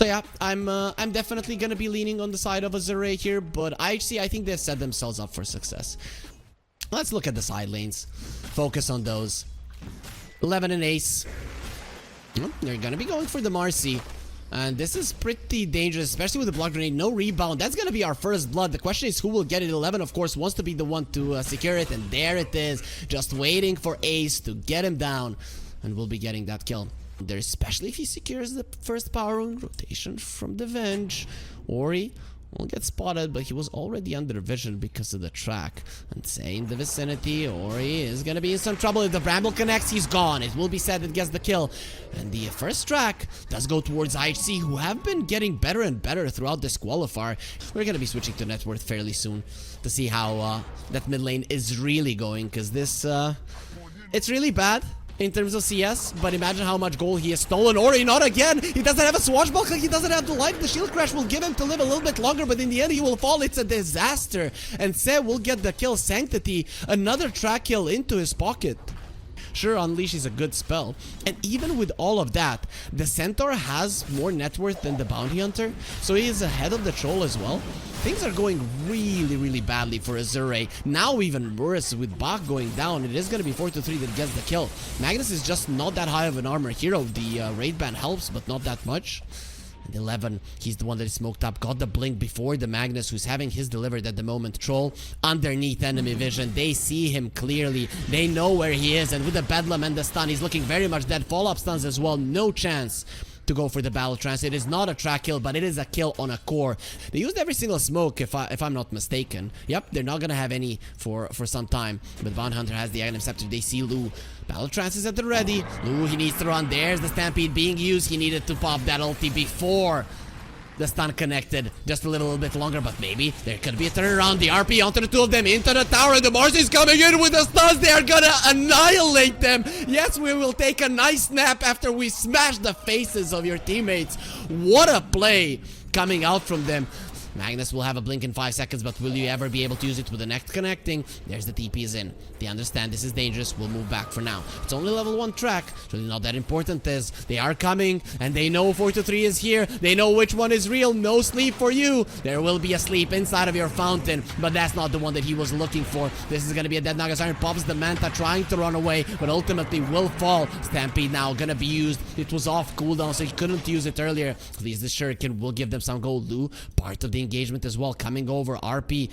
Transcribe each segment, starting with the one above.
So yeah, I'm definitely gonna be leaning on the side of Azure here, but IHC, I think they've set themselves up for success. Let's look at the side lanes. Focus on those. 11 and Ace. They're gonna be going for the Marcy. And this is pretty dangerous, especially with the block grenade. No rebound. That's gonna be our first blood. The question is who will get it. 11, of course, wants to be the one to secure it. And there it is. Just waiting for Ace to get him down. And we'll be getting that kill. There, especially if he secures the first power rotation from the Venge. Ori will get spotted, but he was already under vision because of the track. And say in the vicinity, Ori is gonna be in some trouble. If the Bramble connects, he's gone. It will be said that gets the kill. And the first track does go towards IHC, who have been getting better and better throughout this qualifier. We're gonna be switching to net worth fairly soon to see how that mid lane is really going, because this it's really bad in terms of CS, but imagine how much gold he has stolen. Ori, not again! He doesn't have a swashbuckler, he doesn't have the life. The shield crash will give him to live a little bit longer, but in the end he will fall. It's a disaster. And Se will get the kill. Sanctity, another track kill into his pocket. Sure, Unleash is a good spell. And even with all of that, the Centaur has more net worth than the Bounty Hunter, so he is ahead of the Troll as well. Things are going really, really badly for Azure. Now even worse with Bach going down. It is going to be 4-3 that gets the kill. Magnus is just not that high of an armor hero. The raid ban helps, but not that much. And 11, he's the one that is smoked up. Got the blink before the Magnus, who's having his delivered at the moment. Troll underneath enemy vision. They see him clearly. They know where he is. And with the Bedlam and the stun, he's looking very much dead. Follow-up stuns as well. No chance to go for the battle trance. It is not a track kill, but it is a kill on a core. They used every single smoke, if I'm not mistaken. Yep, they're not gonna have any for some time. But Von Hunter has the item scepter. They see Lu. Battle trance is at the ready. Lu, he needs to run. There's the stampede being used. He needed to pop that ulti before the stun connected. Just a little bit longer, but maybe there could be a turnaround. The RP onto the two of them, into the tower, and the Marcy's coming in with the stuns. They are gonna annihilate them. Yes, we will take a nice nap after we smash the faces of your teammates. What a play coming out from them. Magnus will have a blink in 5 seconds, but will you ever be able to use it with the next connecting? There's the TP is in. They understand this is dangerous. We'll move back for now. It's only level 1 track. It's really not that important. They are coming, and they know 4-3 is here. They know which one is real. No sleep for you. There will be a sleep inside of your fountain, but that's not the one that he was looking for. This is going to be a dead Nagasarn. Pops the Manta trying to run away, but ultimately will fall. Stampede now going to be used. It was off cooldown, so he couldn't use it earlier. At least the Shuriken will give them some gold. Lu, part of the engagement as well, coming over. RP,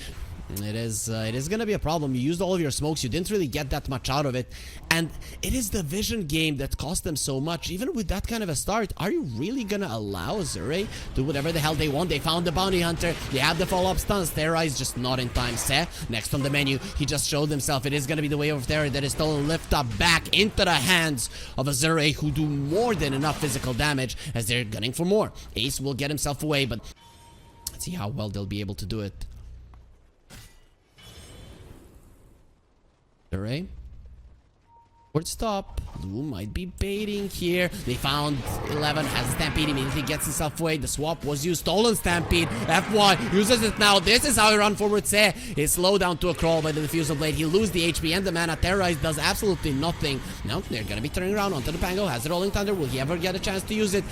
it is gonna be a problem. You used all of your smokes, you didn't really get that much out of it, and it is the vision game that cost them so much. Even with that kind of a start, are you really gonna allow Azure do whatever the hell they want? They found the Bounty Hunter, they have the follow-up stuns. Thera is just not in time. Se, next on the menu, he just showed himself. It is gonna be the way of Thera that is stolen. Lift up back into the hands of Azure, who do more than enough physical damage as they're gunning for more. Ace will get himself away, but let's see how well they'll be able to do it. Azure. Forward stop. Lu might be baiting here. They found 11, has a stampede, immediately gets himself away. The swap was used. Stolen stampede. FY uses it now. This is how he run forward. Se is slowed down to a crawl by the diffusal blade. He loses the HP and the mana. Terrorize does absolutely nothing. Now they're gonna be turning around onto the Pango. Has the Rolling Thunder. Will he ever get a chance to use it?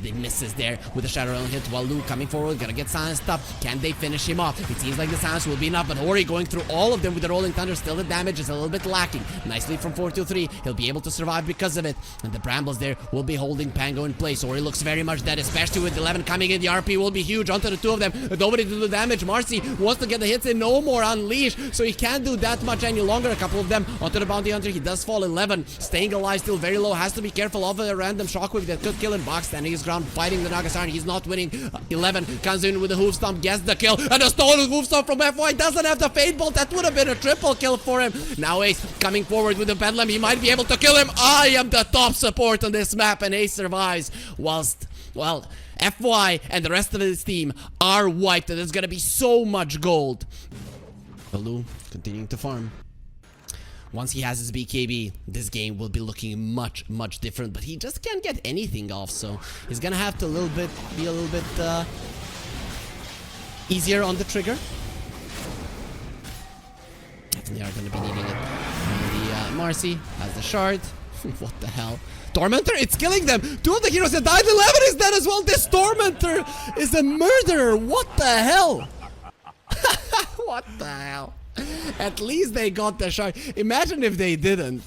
They misses there with the Shadow Realm hit, while Lu coming forward, gonna get silenced up. Can they finish him off? It seems like the silence will be enough, but Ori going through all of them with the Rolling Thunder. Still the damage is a little bit lacking. Nicely from 4-3. He'll be able to survive because of it. And the Brambles there will be holding Pango in place. Ori looks very much dead, especially with 11 coming in. The RP will be huge onto the two of them. Nobody to do damage. Marcy wants to get the hits in. No more Unleash, so he can't do that much any longer. A couple of them onto the Bounty Hunter. He does fall. 11 staying alive, still very low. Has to be careful of a random shockwave that could kill him. Bach standing his ground, fighting the Nagasarn. He's not winning. 11 comes in with the hoof stomp, gets the kill, and a stolen hoof stomp from FY. Doesn't have the Fade Bolt. That would have been a triple kill for him. Now Ace coming forward with the Bedlam. He might be able to kill him. I am the top support on this map, and Ace survives whilst, well, FY and the rest of his team are wiped, and there's gonna be so much gold. Lu continuing to farm. Once he has his BKB, this game will be looking much, much different, but he just can't get anything off, so he's gonna have to be a little bit easier on the trigger. They are gonna be needing it. And the Marcy has the shard. What the hell? Tormentor, it's killing them. 2 of the heroes have died. 11 is dead as well. This Tormentor is a murderer. What the hell? What the hell? At least they got the shard. Imagine if they didn't.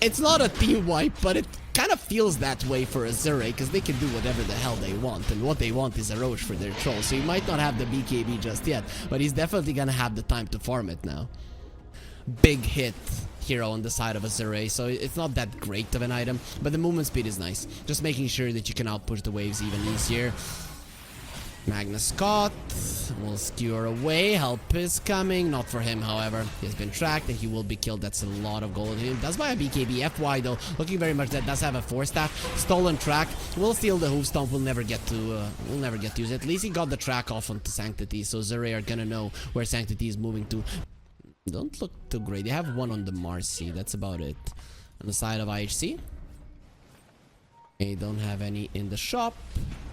It's not a team wipe, but it kind of feels that way for Azure, because they can do whatever the hell they want, and what they want is a Roche for their troll. So he might not have the BKB just yet, but he's definitely gonna have the time to farm it now. Big hit hero on the side of Azure, so it's not that great of an item, but the movement speed is nice. Just making sure that you can outpush the waves even easier. Magnus Scott will skewer away. Help is coming. Not for him, however. He has been tracked and he will be killed. That's a lot of gold. He does buy a BKB. FY though, looking very much that does have a 4-staff. Stolen track. Will steal the hoof stomp. We'll never get to use it. At least he got the track off onto Sanctity, so Zure are gonna know where Sanctity is moving to. Don't look too great. They have one on the Marcy. That's about it. On the side of IHC. They don't have any in the shop,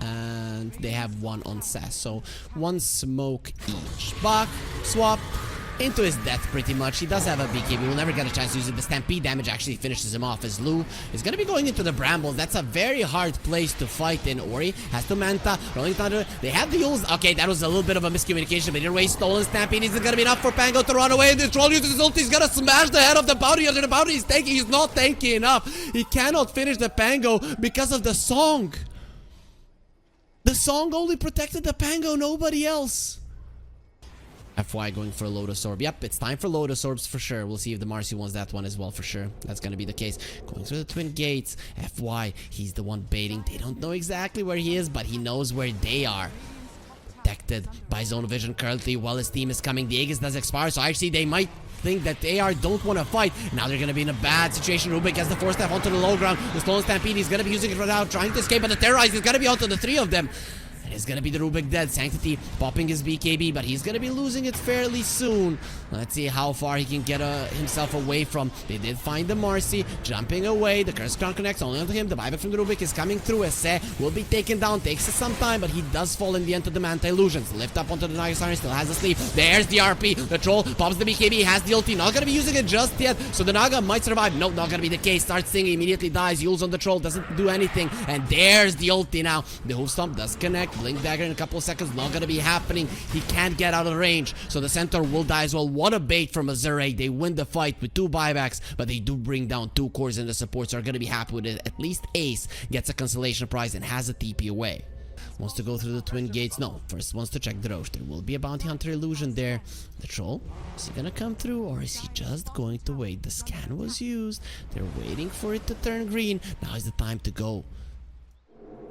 and they have one on SAS, so 1 smoke each. Bach, swap, into his death pretty much. He does have a BKB, we'll never get a chance to use it. The Stampede damage actually finishes him off as Lu is going to be going into the Brambles. That's a very hard place to fight in. Ori has to Manta, Rolling Thunder, they have the Yules. Okay, that was a little bit of a miscommunication, but either way, stolen Stampede isn't going to be enough for Pango to run away, and the Troll uses his ult. He's going to smash the head of the Bounty Hunter. The Bounty is tanky, he's not tanky enough. He cannot finish the Pango because of the song. The song only protected the Pango, nobody else. FY going for a Lotus Orb. Yep, it's time for Lotus Orbs for sure. We'll see if the Marcy wants that one as well for sure. That's going to be the case. Going through the Twin Gates. FY, he's the one baiting. They don't know exactly where he is, but he knows where they are. Protected by Zone Vision currently while his team is coming. The Aegis does expire, so actually they might think that AR don't want to fight. Now they're going to be in a bad situation. Rubik has the 4-staff onto the low ground. The Stolen Stampede, he's going to be using it right now, trying to escape, but the Terrorize is going to be onto the 3 of them. It's gonna be the Rubik dead. Sanctity popping his BKB, but he's gonna be losing it fairly soon. Let's see how far he can get himself away from. They did find the Marcy, jumping away. The Curse Crown connects only onto him. The buyback from the Rubik is coming through. Esse will be taken down. Takes us some time, but he does fall in the end to the Manta Illusions. Lift up onto the Naga Siren, still has the sleep. There's the RP. The Troll pops the BKB, has the ulti. Not gonna be using it just yet, so the Naga might survive. No, not gonna be the case. Starts singing, immediately dies. Yules on the Troll, doesn't do anything. And there's the ulti now. The Hoof Stomp does connect. Blink Dagger in a couple of seconds, not gonna be happening. He can't get out of range, so the Centaur will die as well. What a bait from Azure. They win the fight with 2 buybacks, but they do bring down 2 cores, and the supports are gonna be happy with it. At least Ace gets a consolation prize and has a TP away. Wants to go through the Twin Gates. No, first wants to check the Roche. There will be a Bounty Hunter illusion there. The Troll, is he gonna come through, or is he just going to wait? The scan was used. They're waiting for it to turn green. Now is the time to go.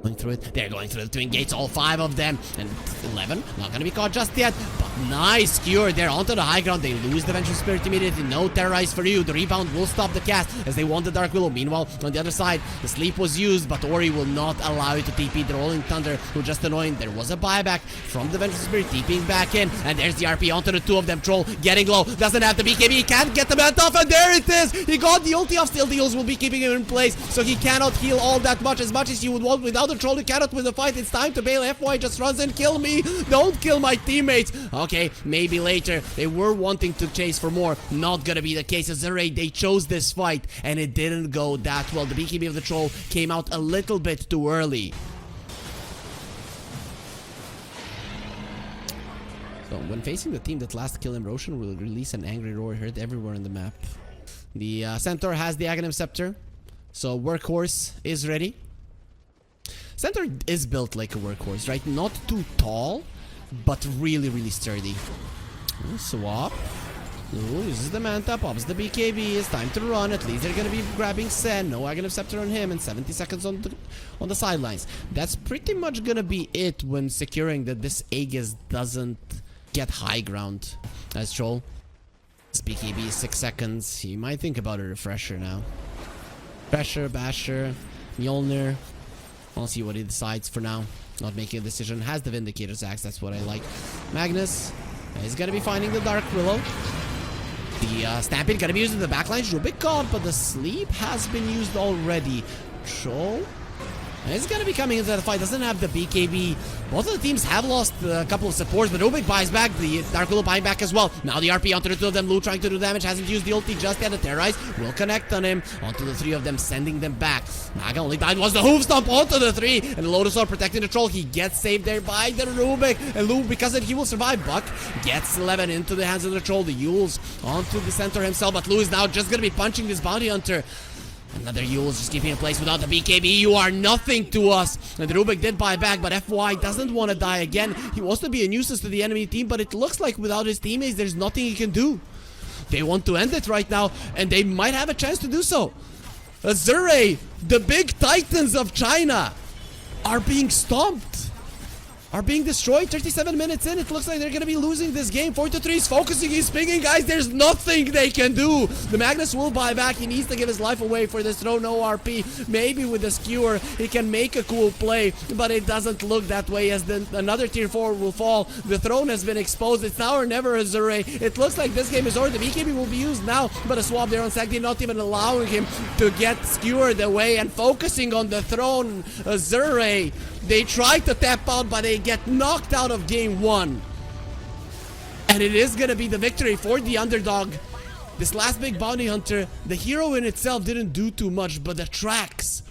Going through it. They're going through the Twin Gates, all 5 of them. And 11, not gonna be caught just yet. But nice skewer there onto the high ground. They lose the Vengeful Spirit immediately. No Terrorize for you. The rebound will stop the cast as they want the Dark Willow. Meanwhile, on the other side, the sleep was used, but Ori will not allow you to TP the Rolling Thunder, who just annoying. There was a buyback from the Vengeful Spirit, TPing back in. And there's the RP onto the 2 of them. Troll getting low. Doesn't have the BKB. Can't get the Manta off. And there it is. He got the ulti off. Still, the Yules will be keeping him in place, so he cannot heal all that much as you would want without the Troll. You cannot win the fight. It's time to bail. FY just runs and kill me. Don't kill my teammates. Okay, maybe later. They were wanting to chase for more. Not gonna be the case. Azure, they chose this fight, and it didn't go that well. The BKB of the Troll came out a little bit too early. So when facing the team that last kill him, Roshan will release an angry roar heard everywhere on the map. The Centaur has the Aghanim Scepter, so Workhorse is ready. Centaur is built like a workhorse, right? Not too tall, but really, really sturdy. Swap. Ooh, uses the Manta, pops the BKB. It's time to run. At least they're gonna be grabbing Sen. No Aghanim Scepter on him, and 70 seconds on the sidelines. That's pretty much gonna be it when securing that this Aegis doesn't get high ground. As Troll. This BKB is 6 seconds. He might think about a refresher now. Pressure, Basher, Mjolnir. I'll see what he decides for now. Not making a decision. Has the Vindicator's Axe. That's what I like. Magnus is going to be finding the Dark Willow. The Stampede going to be used in the backline. Rubik caught, but the sleep has been used already. Troll And it's gonna be coming into the fight. Doesn't have the BKB. Both of the teams have lost a couple of supports, but Rubik buys back. The Dark Willow buying back as well. Now the RP onto the two of them. Lu trying to do damage. Hasn't used the ulti just yet. The Terrorize will connect on him. Onto the three of them, sending them back. Naga only died. Was the hoof stomp onto the three. And the Lotus Orb protecting the troll. He gets saved there by the Rubik. And Lu, because of it, he will survive. Buck gets 11 into the hands of the troll. The Yules onto the center himself. But Lu is now just gonna be punching this bounty hunter. Another Yule's just keeping in place without the BKB. You are nothing to us. And the Rubik did buy back, but FY doesn't want to die again. He wants to be a nuisance to the enemy team, but it looks like without his teammates, there's nothing he can do. They want to end it right now, and they might have a chance to do so. Azure, the big titans of China, are being stomped. Are being destroyed. 37 minutes in, it looks like they're gonna be losing this game. 4-3 is focusing, he's pinging, guys. There's nothing they can do. The Magnus will buy back. He needs to give his life away for this throw. No RP. Maybe with the skewer, he can make a cool play, but it doesn't look that way as another tier 4 will fall. The throne has been exposed. It's now or never, Azure. It looks like this game is over. The BKB will be used now, but a swap there on Sanctity, not even allowing him to get skewered away and focusing on the throne. Azure, they try to tap out, but they get knocked out of game 1. And it is gonna be the victory for the underdog. This last big bounty hunter, the hero in itself didn't do too much, but the tracks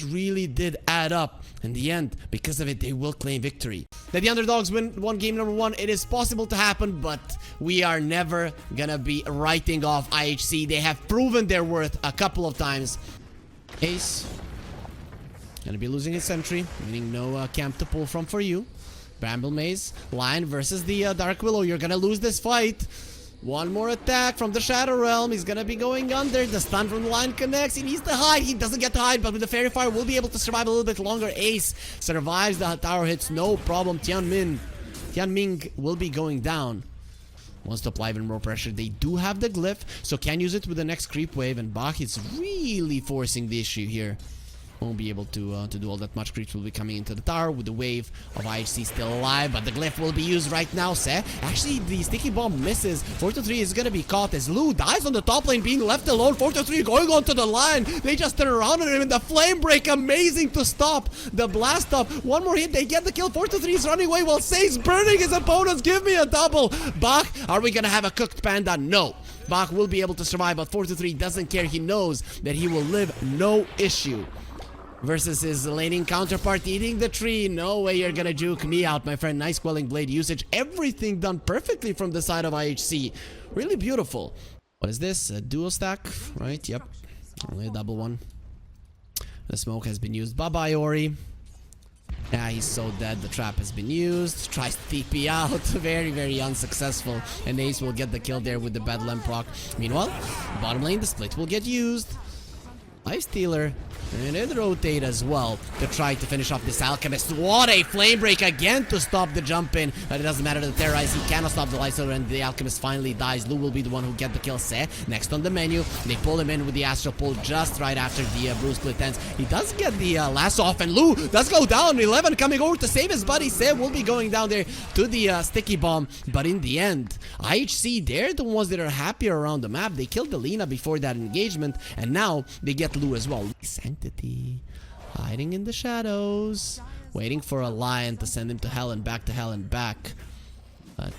really did add up. In the end, because of it, they will claim victory. That the underdogs won game number 1, it is possible to happen, but we are never gonna be writing off IHC. They have proven their worth a couple of times. Ace gonna be losing his sentry, meaning no camp to pull from for you. Bramble Maze, Lion versus the Dark Willow. You're gonna lose this fight. One more attack from the Shadow Realm. He's gonna be going under. The stun from the Lion connects. He needs to hide. He doesn't get to hide, but with the Fairy Fire, will be able to survive a little bit longer. Ace survives the tower hits, no problem. Tianming will be going down. Wants to apply even more pressure. They do have the glyph, so can use it with the next creep wave, and Bach is really forcing the issue here. Won't be able to do all that much. Creeps will be coming into the tower with the wave of IHC still alive, but the glyph will be used right now. Actually, the sticky bomb misses. 4-3 is gonna be caught as Lu dies on the top lane, being left alone. 4-3 going on to the line. They just turn around on him, and the flame break, amazing to stop the blast off. One more hit, they get the kill. 4-3 is running away while Say's burning his opponents. Give me a double. Bach, are we gonna have a cooked panda? No. Bach will be able to survive, but 4-3 doesn't care. He knows that he will live, no issue. Versus his laning counterpart eating the tree. No way you're gonna juke me out, my friend. Nice Quelling Blade usage. Everything done perfectly from the side of IHC. Really beautiful. What is this? A dual stack, right? Yep. Only a double one. The smoke has been used. Bye-bye, Ori. Yeah, he's so dead. The trap has been used. Tries to TP out. Very unsuccessful. And Ace will get the kill there with the Bedlam proc. Meanwhile, bottom lane, the split will get used. Life Stealer, and it rotate as well to try to finish off this Alchemist. What a flame break again to stop the jump in, but it doesn't matter. The Terrorize, he cannot stop the Life Stealer, and the Alchemist finally dies. Lu will be the one who get the kill. Next on the menu, they pull him in with the Astral Pull just right after the Bruce split ends. He does get the lasso off, and Lu does go down. 11 coming over to save his buddy. Will be going down there to the sticky bomb, but in the end, IHC, they're the ones that are happier around the map. They killed the Lina before that engagement, and now they get Lu as well. Sanctity hiding in the shadows, waiting for a lion to send him to hell and back to hell and back. But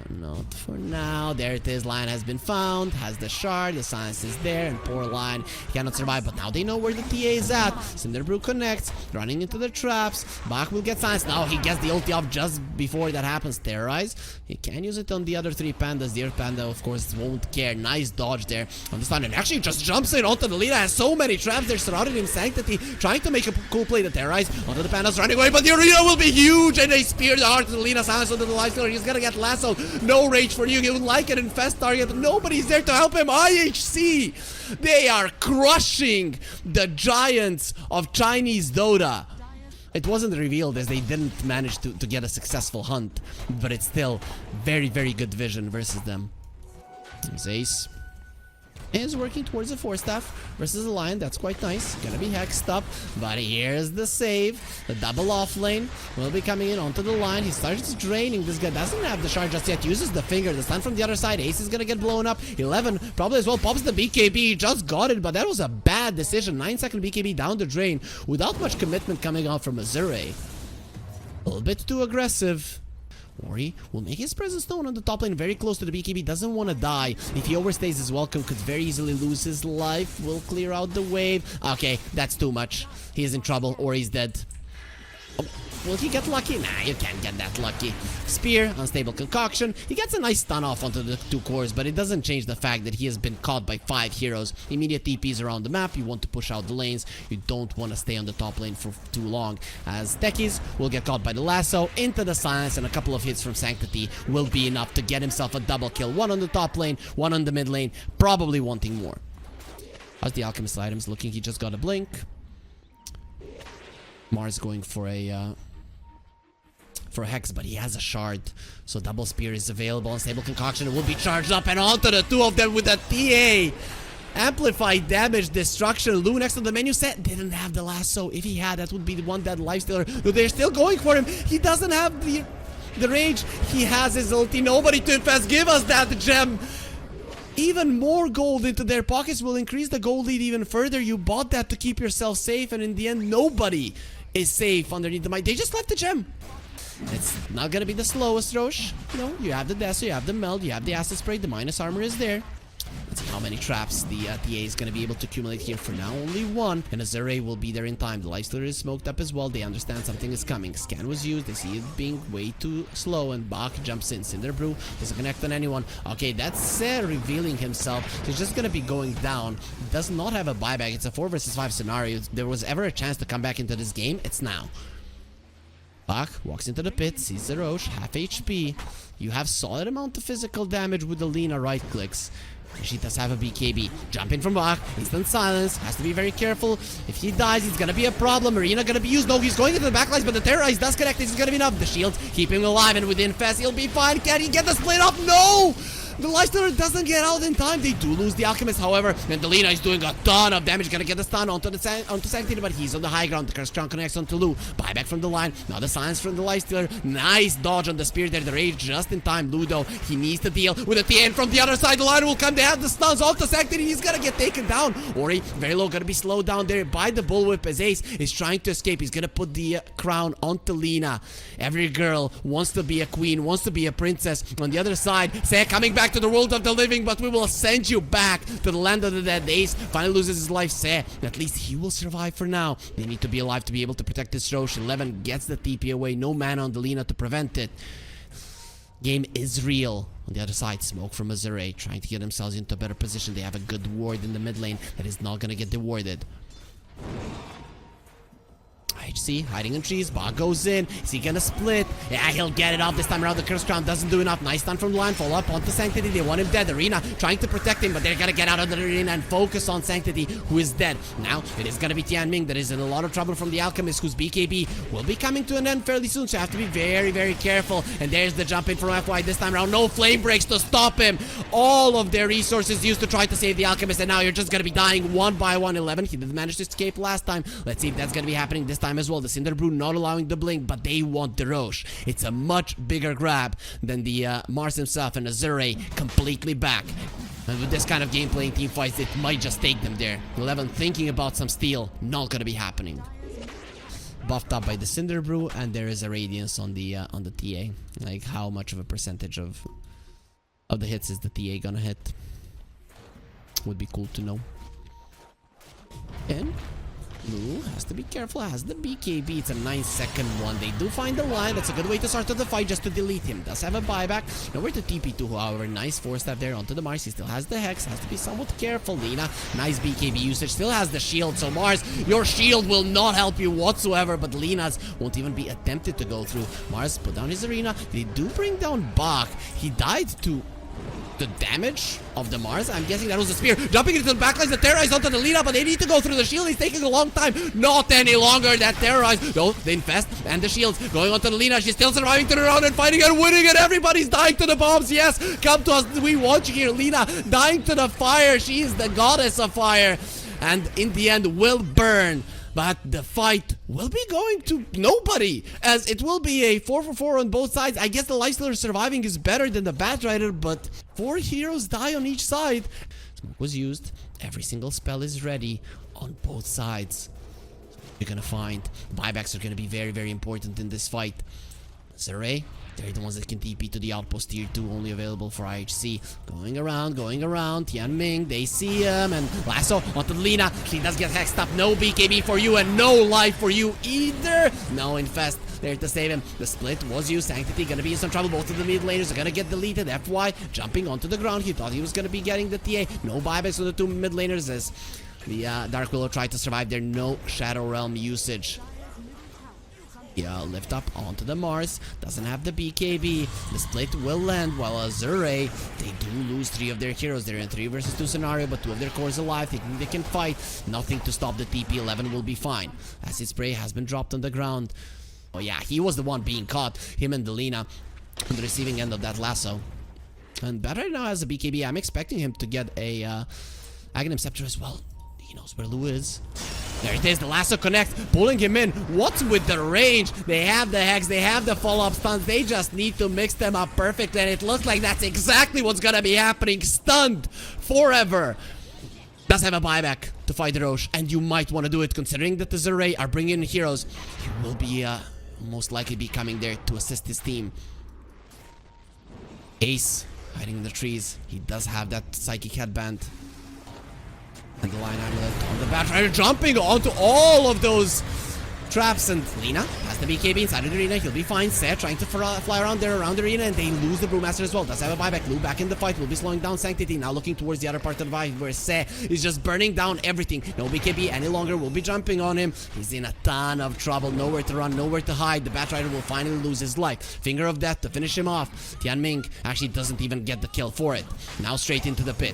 not for now. There it is. Lion has been found. Has the shard. The science is there. And poor Lion, he cannot survive. But now they know where the TA is at. Cinderbrew connects. Running into the traps. Bach will get science. Now he gets the ulti off just before that happens. Terrorize. He can use it on the other 3 pandas. The other panda, of course, won't care. Nice dodge there on the stun. And actually just jumps in onto the Lina. Has so many traps. They're surrounding him. Sanctity trying to make a cool play. The Terrorize onto the pandas running away. But the arena will be huge. And they spear the heart of the Lina. Silence onto the Life Stealer. He's gonna get lasso. No rage for you. He would like an infest target. Nobody's there to help him. IHC, they are crushing the giants of Chinese Dota. It wasn't revealed as they didn't manage to get a successful hunt, but it's still very good vision versus them. There's Ace. is working towards a 4-staff versus a lion. That's quite nice. Gonna be hexed up, but here's the save. The double off lane will be coming in onto the line. He starts draining. This guy doesn't have the shard just yet. Uses the finger. The stun from the other side. Ace is gonna get blown up. 11 probably as well. Pops the BKB. Just got it, but that was a bad decision. 9-second BKB down the drain without much commitment coming out from Azure. A little bit too aggressive. Ori will make his presence known on the top lane, very close to the BKB, doesn't want to die. If he overstays his welcome, could very easily lose his life. Will clear out the wave. Okay, that's too much. He is in trouble, or he's dead. Oh, will he get lucky? Nah, you can't get that lucky. Spear, unstable concoction. He gets a nice stun off onto the 2 cores, but it doesn't change the fact that he has been caught by 5 heroes. Immediate TPs around the map. You want to push out the lanes. You don't want to stay on the top lane for too long, as techies will get caught by the lasso into the silence, and a couple of hits from Sanctity will be enough to get himself a double kill. 1 on the top lane, 1 on the mid lane, probably wanting more. How's the alchemist items looking? He just got a blink. Mars going for a hex, but he has a shard, so double spear is available. Unstable concoction will be charged up and onto the 2 of them with a TA. Amplified damage, destruction. Lou next to the menu set didn't have the lasso. If he had, that would be the one dead lifestealer. They're still going for him. He doesn't have the rage. He has his ulti. Nobody to infest. Give us that gem. Even more gold into their pockets will increase the gold lead even further. You bought that to keep yourself safe, and in the end, nobody is safe underneath the mic. They just left the gem. It's not gonna be the slowest Roche. No, you have the Deso, you have the Meld, you have the Acid Spray, the minus armor is there. Let's see how many traps the TA is gonna be able to accumulate here. For now, only 1. And Azure will be there in time. The lifestealer is smoked up as well. They understand something is coming. Scan was used. They see it being way too slow, and Bach jumps in. Cinderbrew doesn't connect on anyone. Okay, that's revealing himself. He's just gonna be going down. Does not have a buyback. It's a 4 versus 5 scenario. If there was ever a chance to come back into this game, it's now. Bach walks into the pit, sees the Roche, half HP. You have solid amount of physical damage with the Lina right clicks. She does have a BKB. Jump in from Bach. Instant silence. Has to be very careful. If he dies, it's gonna be a problem. Marina gonna be used. No, he's going into the backlines, but the Terrorize does connect. This is gonna be enough. The shields keep him alive, and within Fest, he'll be fine. Can he get the split up? No! The lifestealer doesn't get out in time. They do lose the alchemist, however, and Delina is doing a ton of damage. Gonna get the stun onto Sanctity, but he's on the high ground. The Curse Crown connects onto Lu. Buyback from the line. Now the silence from the lifestealer. Nice dodge on the spear there. The rage just in time. Ludo, he needs to deal with a TN from the other side. The line will come. They have the stuns onto Sanctity. He's gonna get taken down. Ori, very low, gonna be slowed down there by the bullwhip as Ace is trying to escape. He's gonna put the crown onto Lina. Every girl wants to be a queen, wants to be a princess. On the other side, Say coming back to the world of the living, but we will send you back to the land of the dead. Ace finally loses his life. Say, at least he will survive for now. They need to be alive to be able to protect this Roche. 11 gets the TP away. No mana on Delina to prevent it. Game is real. On the other side, Smoke from Azure trying to get themselves into a better position. They have a good ward in the mid lane that is not going to get dewarded. IHC hiding in trees. Bach goes in. Is he gonna split? Yeah, he'll get it off this time around. The Curse Crown doesn't do enough. Nice stun from the line. Follow up onto Sanctity. They want him dead. Arena trying to protect him, but they're gonna get out of the arena and focus on Sanctity, who is dead. Now it is gonna be Tianming that is in a lot of trouble from the Alchemist, whose BKB will be coming to an end fairly soon, so you have to be very, very careful. And there's the jump in from FY this time around. No flame breaks to stop him. All of their resources used to try to save the Alchemist, and now you're just gonna be dying one by one. 11. He didn't manage to escape last time. Let's see if that's gonna be happening this time as well. The Cinderbrew not allowing the blink, but they want the Roche. It's a much bigger grab than the Mars himself, and Azure completely back. And with this kind of gameplay in team fights, it might just take them there. 11 thinking about some steal, not gonna be happening. Buffed up by the Cinderbrew, and there is a radiance on the TA. Like, how much of a percentage of the hits is the TA gonna hit? Would be cool to know. And Lu has to be careful, has the BKB. It's a 9-second one. They do find the line. That's a good way to start the fight, just to delete him. Does have a buyback. Nowhere to TP to, however. Nice 4-step there onto the Mars. He still has the Hex. Has to be somewhat careful. Lina, nice BKB usage. Still has the shield. So Mars, your shield will not help you whatsoever. But Lina's won't even be attempted to go through. Mars put down his arena. They do bring down Bach. He died to the damage of the Mars. I'm guessing that was a spear. Jumping into the backlines, the Terrorize onto the Lina, but they need to go through the shield. He's taking a long time. Not any longer. That Terrorize. No, the Infest and the shields going onto the Lina. She's still surviving to the round and fighting and winning, and everybody's dying to the bombs. Yes, come to us. We want you here. Lina dying to the fire. She is the goddess of fire. And in the end will burn. But the fight will be going to nobody, as it will be a 4-for-4 on both sides. I guess the Lifestealer surviving is better than the Batrider, but 4 heroes die on each side. Smoke was used. Every single spell is ready on both sides. You're gonna find buybacks are gonna be very, very important in this fight. Zeray, they're the ones that can TP to the outpost tier 2, only available for IHC. Going around, Tianming, they see him, and lasso onto Lina. She does get hexed up. No BKB for you, and no life for you either. No Infest there to save him. The split was used. Sanctity gonna be in some trouble. Both of the mid laners are gonna get deleted. FY jumping onto the ground. He thought he was gonna be getting the TA. No buybacks on the 2 mid laners as the Dark Willow tried to survive there. No Shadow Realm usage. Yeah, lift up onto the Mars. Doesn't have the BKB. The split will land while Azure, they do lose 3 of their heroes. They're in 3 versus 2 scenario, but 2 of their cores alive. They think they can fight. Nothing to stop the TP. 11 will be fine. Acid spray has been dropped on the ground. Oh yeah, he was the one being caught. Him and Delina on the receiving end of that lasso. And Bat right now has a BKB. I'm expecting him to get a Aghanim Scepter as well. He knows where Lou is. There it is, the lasso connects, pulling him in. What's with the range? They have the hex, they have the follow-up stuns. They just need to mix them up perfectly, and it looks like that's exactly what's gonna be happening. Stunned forever. Does have a buyback to fight the Roche, and you might want to do it considering that the Zeray are bringing in heroes. He will be most likely be coming there to assist his team. Ace hiding in the trees. He does have that psychic headband. And the line amulet on the Batrider, jumping onto all of those traps. And Lina has the BKB inside of the arena. He'll be fine. Set trying to fly around there, around the arena, and they lose the Brewmaster as well. Does have a buyback. Lou back in the fight. Will be slowing down Sanctity. Now looking towards the other part of the fight where Se is just burning down everything. No BKB any longer. Will be jumping on him. He's in a ton of trouble. Nowhere to run, nowhere to hide. The Batrider will finally lose his life. Finger of Death to finish him off. Tianming actually doesn't even get the kill for it. Now straight into the pit.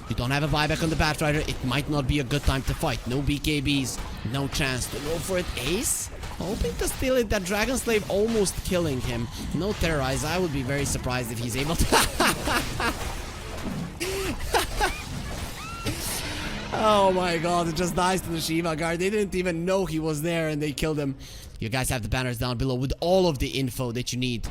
You don't have a buyback on the Batrider, it might not be a good time to fight. No BKBs, no chance to go for it. Ace, hoping to steal it. That Dragon Slave almost killing him. No Terrorize, I would be very surprised if he's able to... Oh my god, it just dies to the Shiva guard. They didn't even know he was there and they killed him. You guys have the banners down below with all of the info that you need.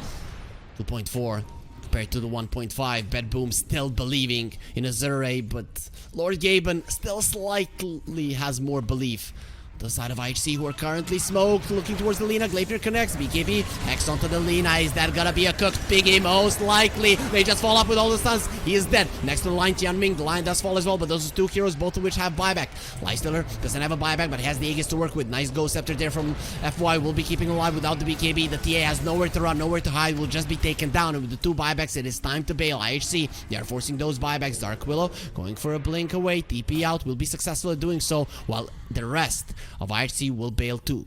2.4. Compared to the 1.5, BTBOOM still believing in Azure, but Lord Gaben still slightly has more belief. The side of IHC who are currently smoked, looking towards the Lina. Gleipnir connects, BKB, Hex onto the Lina. Is that gonna be a cooked piggy? Most likely. They just fall up with all the stuns. He is dead. Next to the line, Tianming. The line does fall as well, but those are 2 heroes, both of which have buyback. Lifestealer doesn't have a buyback, but has the Aegis to work with. Nice Ghost Scepter there from FY. Will be keeping alive without the BKB. The TA has nowhere to run, nowhere to hide. Will just be taken down. And with the 2 buybacks, it is time to bail. IHC, they are forcing those buybacks. Dark Willow going for a blink away. TP out. Will be successful at doing so, while the rest of IHC will bail too.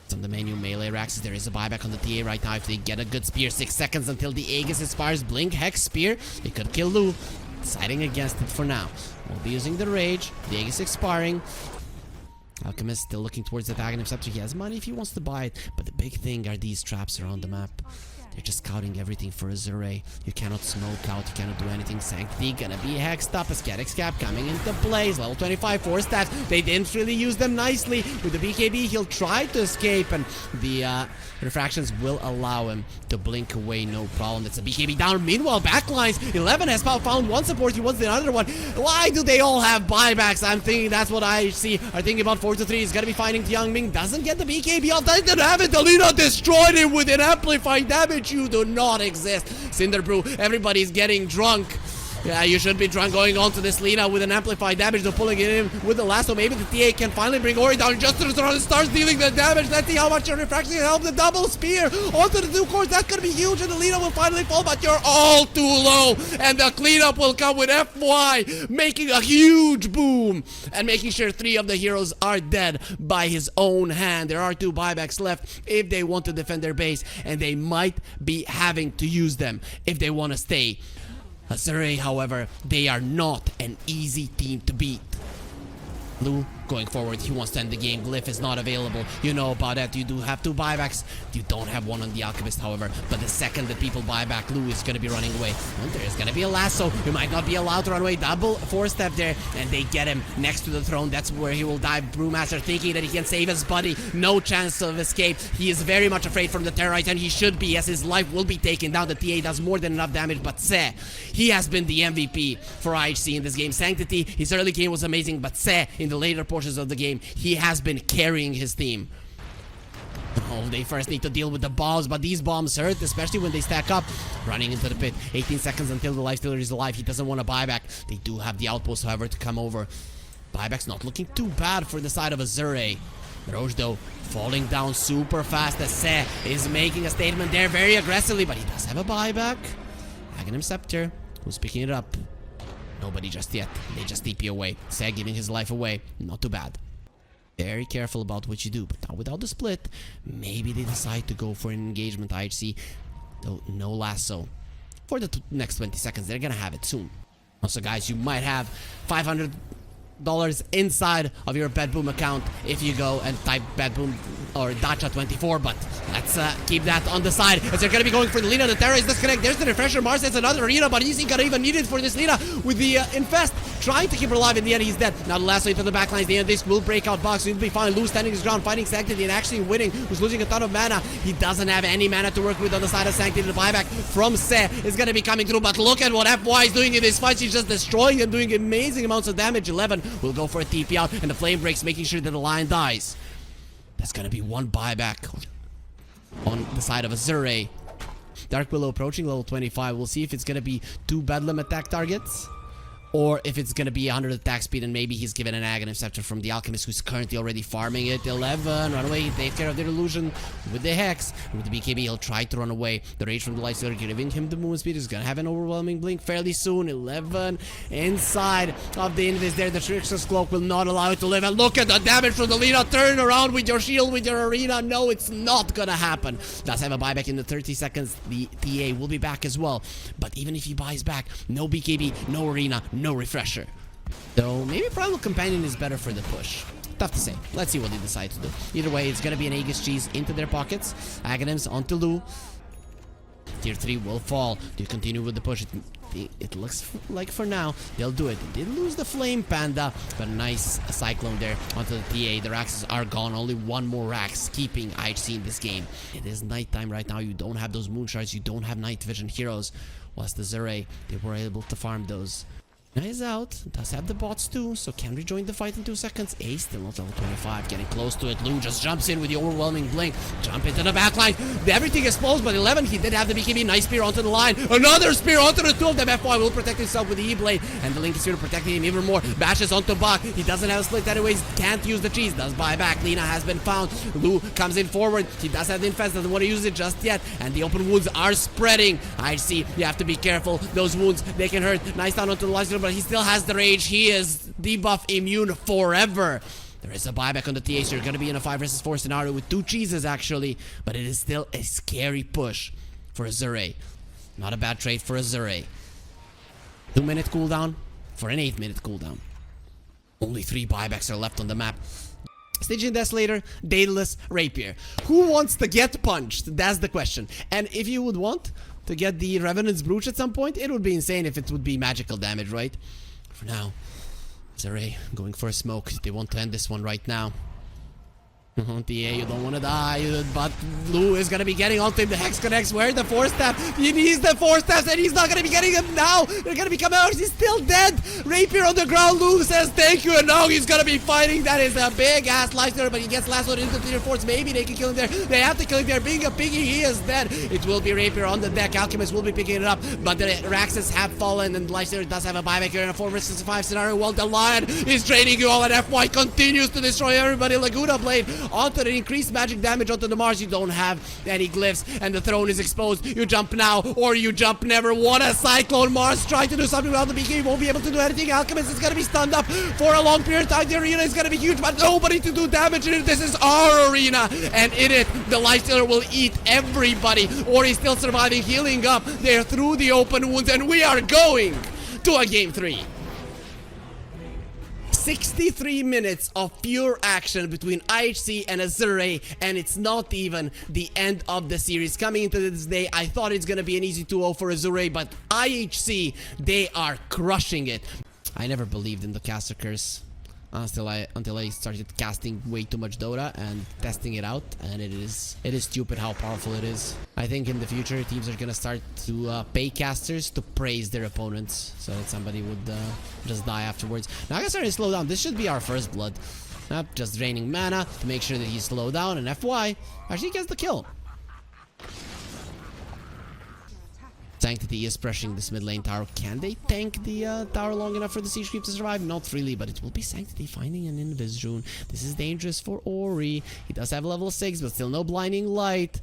It's on the menu, melee racks. There is a buyback on the TA right now if they get a good spear. 6 seconds until the Aegis expires. Blink, Hex, Spear. They could kill Lou. Deciding against it for now. We'll be using the Rage. The Aegis expiring. Alchemist still looking towards the Aghanim Scepter. He has money if he wants to buy it. But the big thing are these traps around the map. They're just scouting everything for Azure. You cannot smoke out, you cannot do anything. Sanctity gonna be hexed up. Ascetic Cap coming into play. Level 25, 4 stats. They didn't really use them nicely. With the BKB, he'll try to escape, and the refractions will allow him to blink away, no problem. It's a BKB down. Meanwhile, backlines. 11 has found one support, he wants the other one. Why do they all have buybacks? I'm thinking that's what I see. Are thinking about 4 to 3. He's gonna be finding Tianming. Doesn't get the BKB off. Doesn't have it. Delina destroyed him with an amplifying damage. You do not exist. Cinder Brew, everybody's getting drunk. Yeah, you should be going on to this Lina with an amplified damage. They're pulling it in with the lasso. Maybe the TA can finally bring Ori down. Just around and starts dealing the damage. Let's see how much your refraction can help. The double spear onto the 2 cores. That's going to be huge. And the Lina will finally fall, but you're all too low. And the cleanup will come with FY, making a huge boom. And making sure 3 of the heroes are dead by his own hand. There are 2 buybacks left if they want to defend their base. And they might be having to use them if they want to stay. Azure, however, they are not an easy team to beat. Lou, going forward, he wants to end the game. Glyph is not available. You know about that. You do have 2 buybacks. You don't have one on the Alchemist, however. But the second that people buy back, Lou is going to be running away. And there's going to be a lasso. You might not be allowed to run away. Double 4-step there. And they get him next to the throne. That's where he will die. Brewmaster thinking that he can save his buddy. No chance of escape. He is very much afraid from the Terrorite, and he should be, as his life will be taken down. The TA does more than enough damage. But Se, he has been the MVP for IHC in this game. Sanctity, his early game was amazing. But Se, in the later portions of the game, he has been carrying his team. Oh, they first need to deal with the bombs, but these bombs hurt, especially when they stack up. Running into the pit, 18 seconds until the lifestealer is alive. He doesn't want to buy back. They do have the outpost, however, to come over. Buyback's not looking too bad for the side of Azure. Roche, though, falling down super fast. As Se is making a statement there very aggressively, but he does have a buyback. Aghanim Scepter, who's picking it up. Nobody just yet. They just TP away. Se giving his life away. Not too bad. Very careful about what you do. But now without the split, maybe they decide to go for an engagement. IHC, though, no lasso. For the next 20 seconds, they're gonna have it soon. Also, guys, you might have $500 inside of your BTBOOM account if you go and type BTBOOM or DACHA 24, but let's keep that on the side as they're gonna be going for the Lina. The Terror is disconnected. There's the refresher. Mars has another arena, but he's gonna even need it for this Lina with the infest trying to keep her alive. In the end, he's dead. Now the lasso into the backlines. The end this will break out Bach, so he'll be fine. Lou standing his ground, fighting Sanctity and actually winning. Who's losing a ton of mana. He doesn't have any mana to work with on the side of Sanctity. The buyback from Se is gonna be coming through, but look at what FY is doing in this fight. She's just destroying and doing amazing amounts of damage. 11 will go for a TP out, and the flame breaks, making sure that the lion dies. That's gonna be 1 buyback on the side of Azure. Dark Willow approaching level 25. We'll see if it's gonna be 2 Bedlam attack targets, or if it's gonna be 100 attack speed, and maybe he's given an Aghanim Scepter from the Alchemist, who's currently already farming it. 11, run away, take care of their illusion with the Hex. And with the BKB, he'll try to run away. The Rage from the Lifestealer giving him the movement speed. He's gonna have an overwhelming blink fairly soon. 11, inside of the Invis there. The Trickster's Cloak will not allow it to live. And look at the damage from the Lina. Turn around with your shield, with your arena. No, it's not gonna happen. Does have a buyback in the 30 seconds. The TA will be back as well. But even if he buys back, no BKB, no arena, no refresher. Though maybe Primal Companion is better for the push. Tough to say. Let's see what they decide to do. Either way, it's gonna be an Aegis Cheese into their pockets. Aghanims onto Lou. Tier 3 will fall. Do you continue with the push? It looks like for now they'll do it. They did lose the Flame Panda, but a nice Cyclone there onto the TA. The Raxes are gone. Only 1 more Rax keeping IHC in this game. It is nighttime right now. You don't have those moon shards. You don't have night vision heroes. Whilst the Zure, they were able to farm those. Is out, does have the bots too, so can rejoin the fight in 2 seconds. Ace still not level 25, getting close to it. Lou just jumps in with the overwhelming blink. Jump into the backline. Everything explodes, but 11, he did have the BKB. Nice spear onto the line. Another spear onto the 2 of them. FY will protect himself with the E-Blade, and the Link is here to protect him even more. Bashes onto Bach. He doesn't have a split anyways, can't use the cheese. Does buy back. Lina has been found. Lou comes in forward. He does have the infest, doesn't want to use it just yet, and the open wounds are spreading. I see, you have to be careful. Those wounds, they can hurt. Nice down onto the Lifestealer, but he still has the rage. He is debuff immune forever. There is a buyback on the TA, so you're going to be in a 5 vs 4 scenario with 2 cheeses actually, but it is still a scary push for Azure. Not a bad trade for Azure. 2-minute cooldown for an 8-minute cooldown. Only 3 buybacks are left on the map. Stygian Desolator, Daedalus, Rapier. Who wants to get punched? That's the question. And if you would want to get the Revenant's Brooch at some point, it would be insane if it would be magical damage, right? For now, Azure going for a smoke. They want to end this one right now. TA, you don't want to die, but Lou is going to be getting onto him. The Hex connects. Where the 4-step? He needs the 4-steps, and he's not going to be getting them now. They're going to be coming out. He's still dead. Rapier on the ground. Lou says thank you, and now he's going to be fighting. That is a big-ass lifestealer, but he gets last one into the tier 4s. Maybe they can kill him there. They have to kill him there. Being a piggy, he is dead. It will be Rapier on the deck. Alchemist will be picking it up, but the Raxes have fallen, and lifestealer does have a buyback here in a 4 versus 5 scenario. Well, the Lion is training you all, and FY continues to destroy everybody. Laguna Blade onto the increased magic damage onto the Mars. You don't have any glyphs, and the throne is exposed. You jump now, or you jump never. What a Cyclone Mars trying to do something around the BK. He won't be able to do anything. Alchemist is going to be stunned up for a long period of time. The arena is going to be huge, but nobody to do damage in it. This is our arena, and in it, the lifestealer will eat everybody. Or he's still surviving, healing up there through the open wounds, and we are going to a game 3. 63 minutes of pure action between IHC and Azure, and it's not even the end of the series. Coming into this day, I thought it's gonna be an easy 2-0 for Azure, but IHC, they are crushing it. I never believed in the caster curse until I started casting way too much Dota and testing it out, and it is stupid how powerful it is. I think in the future teams are gonna start to pay casters to praise their opponents, so that somebody would just die afterwards. Now I gotta start to slow down. This should be our first blood. Just draining mana to make sure that he's slowed down, and FY actually gets the kill. Sanctity is pressuring this mid lane tower. Can they tank the tower long enough for the siege creep to survive? Not really, but it will be Sanctity finding an Invis Rune. This is dangerous for Ori. He does have level 6, but still no blinding light.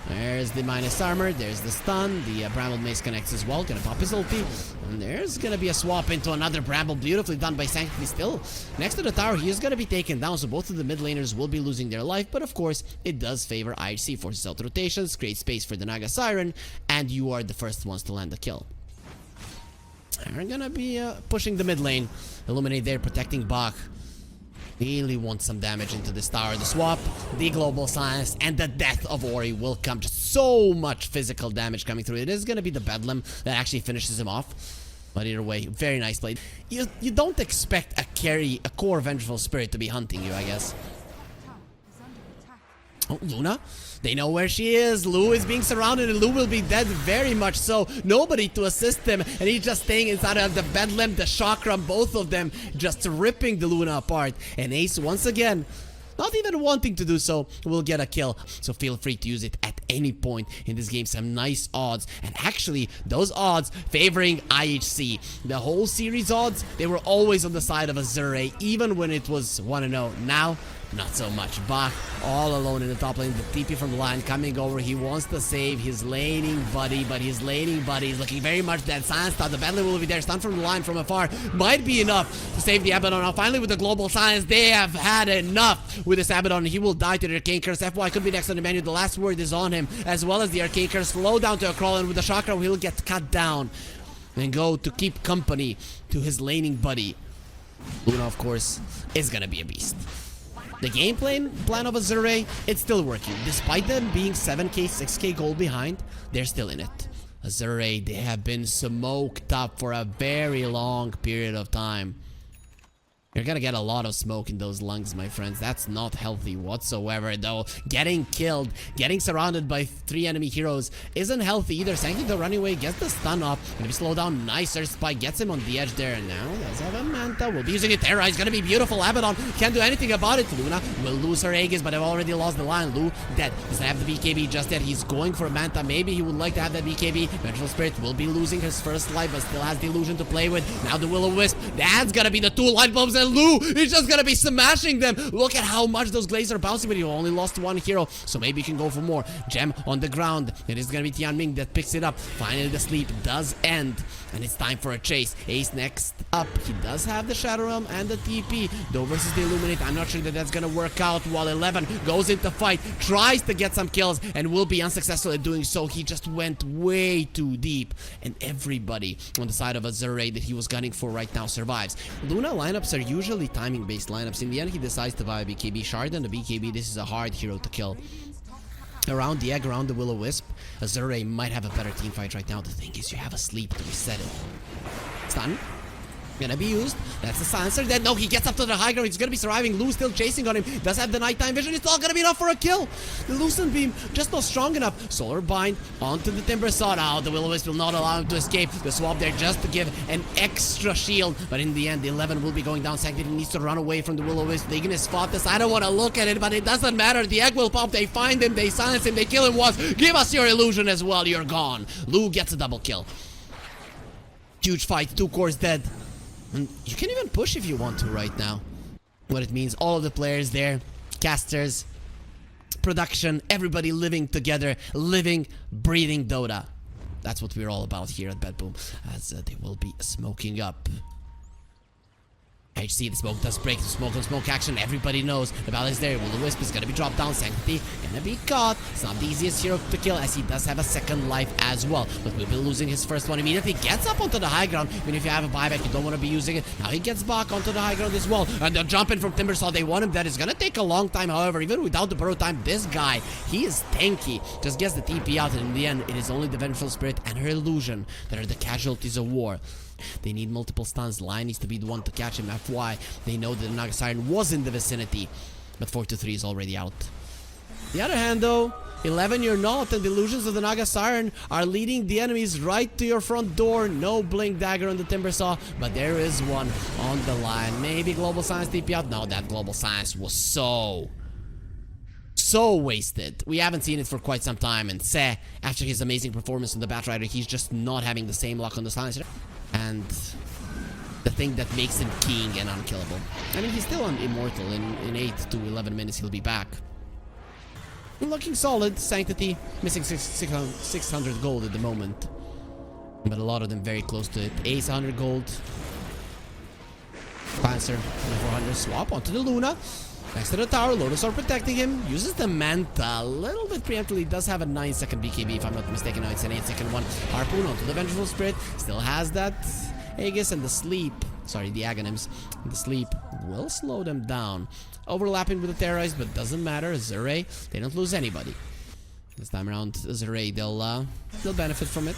There's the minus armor, there's the stun, the Bramble Mace connects as well, gonna pop his ulti, and there's gonna be a swap into another Bramble, beautifully done by Sanctity still. Next to the tower, he is gonna be taken down, so both of the mid laners will be losing their life, but of course, it does favor IHC, forces out rotations, creates space for the Naga Siren, and you are the first ones to land the kill. They're gonna be pushing the mid lane, Illuminate there, protecting Bach. Really want some damage into this tower. The swap, the global silence, and the death of Ori will come. Just so much physical damage coming through. It is going to be the Bedlam that actually finishes him off. But either way, very nice play. You don't expect a core Vengeful Spirit to be hunting you, I guess. Oh, Luna? They know where she is. Lou is being surrounded, and Lou will be dead very much so. Nobody to assist him, and he's just staying inside of the Bedlam, the Chakram, both of them just ripping the Luna apart. And Ace, once again, not even wanting to do so, will get a kill. So feel free to use it at any point in this game. Some nice odds, and actually those odds favoring IHC. The whole series odds, they were always on the side of Azure, even when it was 1-0. Now, not so much. Bach all alone in the top lane. The TP from the line coming over. He wants to save his laning buddy, but his laning buddy is looking very much dead. Silence stun. The Bedlam will be there. Stun from the line from afar. Might be enough to save the Abaddon. Now finally with the global silence, they have had enough with this Abaddon. He will die to the Arcane Curse. FY could be next on the menu. The last word is on him, as well as the Arcane Curse. Slow down to a crawl, and with the Chakra, he'll get cut down and go to keep company to his laning buddy. Luna, of course, is gonna be a beast. The game plan of Azure, it's still working. Despite them being 7k, 6k gold behind, they're still in it. Azure, they have been smoked up for a very long period of time. You're gonna get a lot of smoke in those lungs, my friends. That's not healthy whatsoever, though. Getting killed, getting surrounded by 3 enemy heroes isn't healthy either. Sanctity the running away, gets the stun off. Gonna be slowed down. Nicer spike, gets him on the edge there. And now, let's have a Manta. We'll be using it. Terra is gonna be beautiful. Abaddon can't do anything about it. Luna will lose her Aegis, but I've already lost the line. Lou dead. Doesn't have the BKB just yet. He's going for a Manta. Maybe he would like to have that BKB. Vengeful Spirit will be losing his first life, but still has the illusion to play with. Now the Will-O-Wisp. That's gonna be the 2 light bulbs, and Lou is just gonna be smashing them. Look at how much those glazes are bouncing, but he only lost 1 hero, so maybe he can go for more. Gem on the ground. It is gonna be Tianming that picks it up. Finally, the sleep does end, and it's time for a chase. Ace next up. He does have the Shadow Realm and the TP, though versus the Illuminate. I'm not sure that that's gonna work out. While 11 goes into fight, tries to get some kills, and will be unsuccessful at doing so. He just went way too deep, and everybody on the side of Azure that he was gunning for right now survives. Luna lineups are usually timing based lineups. In the end, he decides to buy a BKB shard, and the BKB, this is a hard hero to kill. Around the egg, around the Will-O-Wisp, Azure might have a better team fight right now. The thing is, you have a sleep to reset it. Stun. Gonna be used. That's the silencer. Then no, he gets up to the high ground. He's gonna be surviving. Lou still chasing on him. Does have the nighttime vision. It's not gonna be enough for a kill. The Lucent Beam just not strong enough. Solar Bind onto the Timber Saw. Now the Will-O-Wisp will not allow him to escape. The swap there just to give an extra shield. But in the end, the 11 will be going down. Sanctity needs to run away from the Will-O-Wisp. They're gonna spot this. I don't want to look at it, but it doesn't matter. The egg will pop. They find him. They silence him. They kill him once. Give us your illusion as well. You're gone. Lou gets a double kill. Huge fight. 2 cores dead. And you can even push if you want to right now. What it means, all of the players there, casters, production, everybody living together, living, breathing Dota. That's what we're all about here at BTBOOM, as they will be smoking up. IHC, the smoke does break, the smoke on smoke action, everybody knows the battle is there. Will-O-Wisp is gonna be dropped down, Sanctity gonna be caught. It's not the easiest hero to kill, as he does have a second life as well, but will be losing his first one immediately. Gets up onto the high ground. Even if you have a buyback, you don't want to be using it. Now he gets Bach onto the high ground as well, and they're jumping from Timbersaw. They want him. That is gonna take a long time. However, even without the burrow time, this guy, he is tanky. Just gets the TP out, and in the end, it is only the Vengeful Spirit and her illusion that are the casualties of war. They need multiple stuns. Lion needs to be the one to catch him. FY, they know that the Naga Siren was in the vicinity, but 4-3 is already out. The other hand though, 11 you're not, and the illusions of the Naga Siren are leading the enemies right to your front door. No Blink Dagger on the Timbersaw, but there is one on the line. Maybe Global Science TP out. No, that Global Science was so wasted. We haven't seen it for quite some time, and Se, after his amazing performance in the Batrider, he's just not having the same luck on the Silencer. And the thing that makes him king and unkillable. I mean, he's still immortal. In 8 to 11 minutes, he'll be back. Looking solid. Sanctity, missing 600 gold at the moment. But a lot of them very close to it. Ace, 100 gold. Panzer, 400. Swap onto the Luna. Next to the tower, Lotus are protecting him. Uses the Manta a little bit preemptively. Does have a 9-second BKB if I'm not mistaken. No, it's an 8-second one. Harpoon onto the Vengeful Spirit. Still has that Aegis, and the sleep. Sorry, the Aghanims. The sleep will slow them down. Overlapping with the Terrorize, but doesn't matter. Zure, they don't lose anybody. This time around, Zure, they'll benefit from it.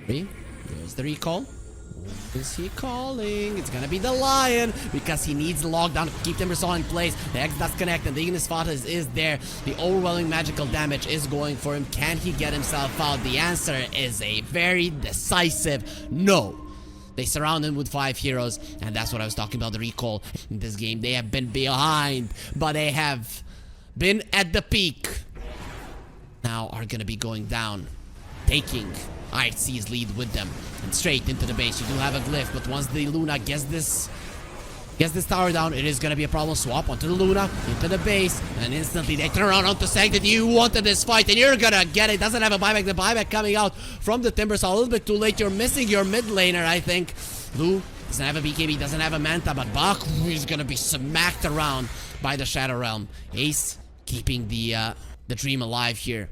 There's the recall. Who is he calling? It's gonna be the Lion, because he needs the lockdown to keep Timbersaw in place. The X does connect, and the Ignis Fata is there. The overwhelming magical damage is going for him. Can he get himself out? The answer is a very decisive no. They surround him with 5 heroes, and that's what I was talking about, the recall. In this game, they have been behind, but they have been at the peak. Now are gonna be going down, taking IHC's lead with them, and straight into the base. You do have a glyph, but once the Luna gets this tower down, it is gonna be a problem. Swap onto the Luna, into the base, and instantly they turn around onto Sanctity. You wanted this fight, and you're gonna get it. Doesn't have a buyback. The buyback coming out from the Timbersaw a little bit too late. You're missing your mid laner, I think. Lou doesn't have a BKB, doesn't have a Manta, but Bach is gonna be smacked around by the Shadow Realm. Ace keeping the dream alive here.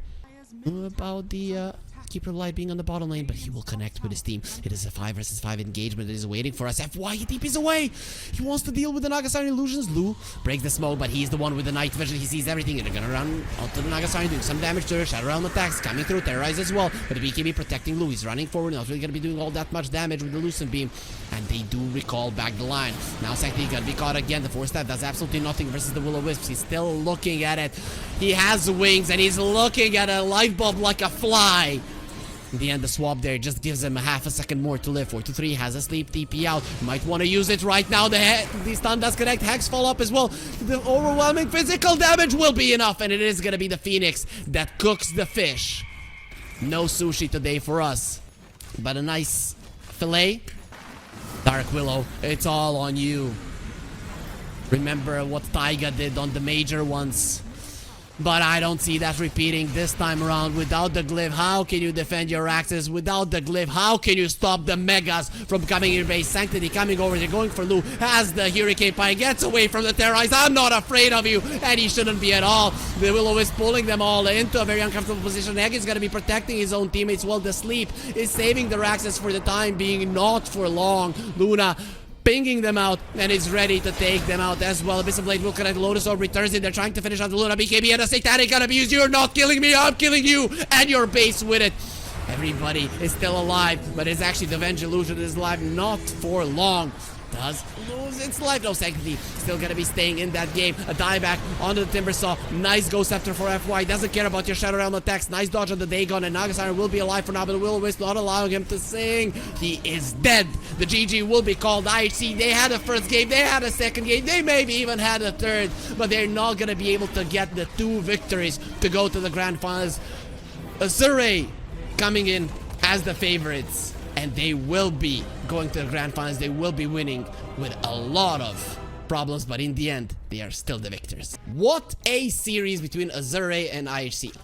About the Keeper of Light being on the bottom lane, but he will connect with his team. It is a 5 versus 5 engagement that is waiting for us. FY, he TPs away. He wants to deal with the Naga Siren illusions. Lou breaks the smoke, but he's the one with the night vision. He sees everything, and they're gonna run onto the Naga Siren, doing some damage to her. Shadow Realm attacks coming through, Terrorize as well, but the BKB protecting Lou. He's running forward, not really gonna be doing all that much damage with the Lucent Beam, and they do recall back the line. Now Sanctity gonna be caught again. The 4-step does absolutely nothing versus the Will-O-Wisps. He's still looking at it. He has wings, and he's looking at a light bulb like a fly. In the end, the swap there just gives him a half a second more to live. 4-3 has a sleep TP out. Might want to use it right now. The stun does connect. Hex fall up as well. The overwhelming physical damage will be enough, and it is going to be the Phoenix that cooks the fish. No sushi today for us, but a nice fillet. Dark Willow, it's all on you. Remember what Taiga did on the major ones. But I don't see that repeating this time around. Without the glyph, how can you defend your axes? Without the glyph, how can you stop the Megas from coming in your base? Sanctity coming over, they're going for Lou. Has the Hurricane Pie, gets away from the Terrorize. I'm not afraid of you, and he shouldn't be at all. The Willow is pulling them all into a very uncomfortable position. Egg is going to be protecting his own teammates, while the Sleep is saving their axes for the time being, not for long. Luna pinging them out, and is ready to take them out as well. Abyss of Blade will connect. Lotus Orb returns in. They're trying to finish out the Luna BKB, and a Satanic gonna abuse. You're not killing me, I'm killing you, and your base with it. Everybody is still alive, but it's actually the Venge Illusion is alive not for long. Does lose its life. No, Sanctity still gonna be staying in that game. A dieback onto the Timbersaw. Nice Ghost Scepter for FY. Doesn't care about your Shadow Realm attacks. Nice dodge on the Dagon, and Nagasiren will be alive for now, but Will-O-Wisp not allowing him to sing. He is dead. The GG will be called. IHC, they had a first game, they had a second game, they maybe even had a third, but they're not gonna be able to get the 2 victories to go to the grand finals. Azure coming in as the favorites, and they will be going to the grand finals. They will be winning with a lot of problems, but in the end, they are still the victors. What a series between Azure and IHC.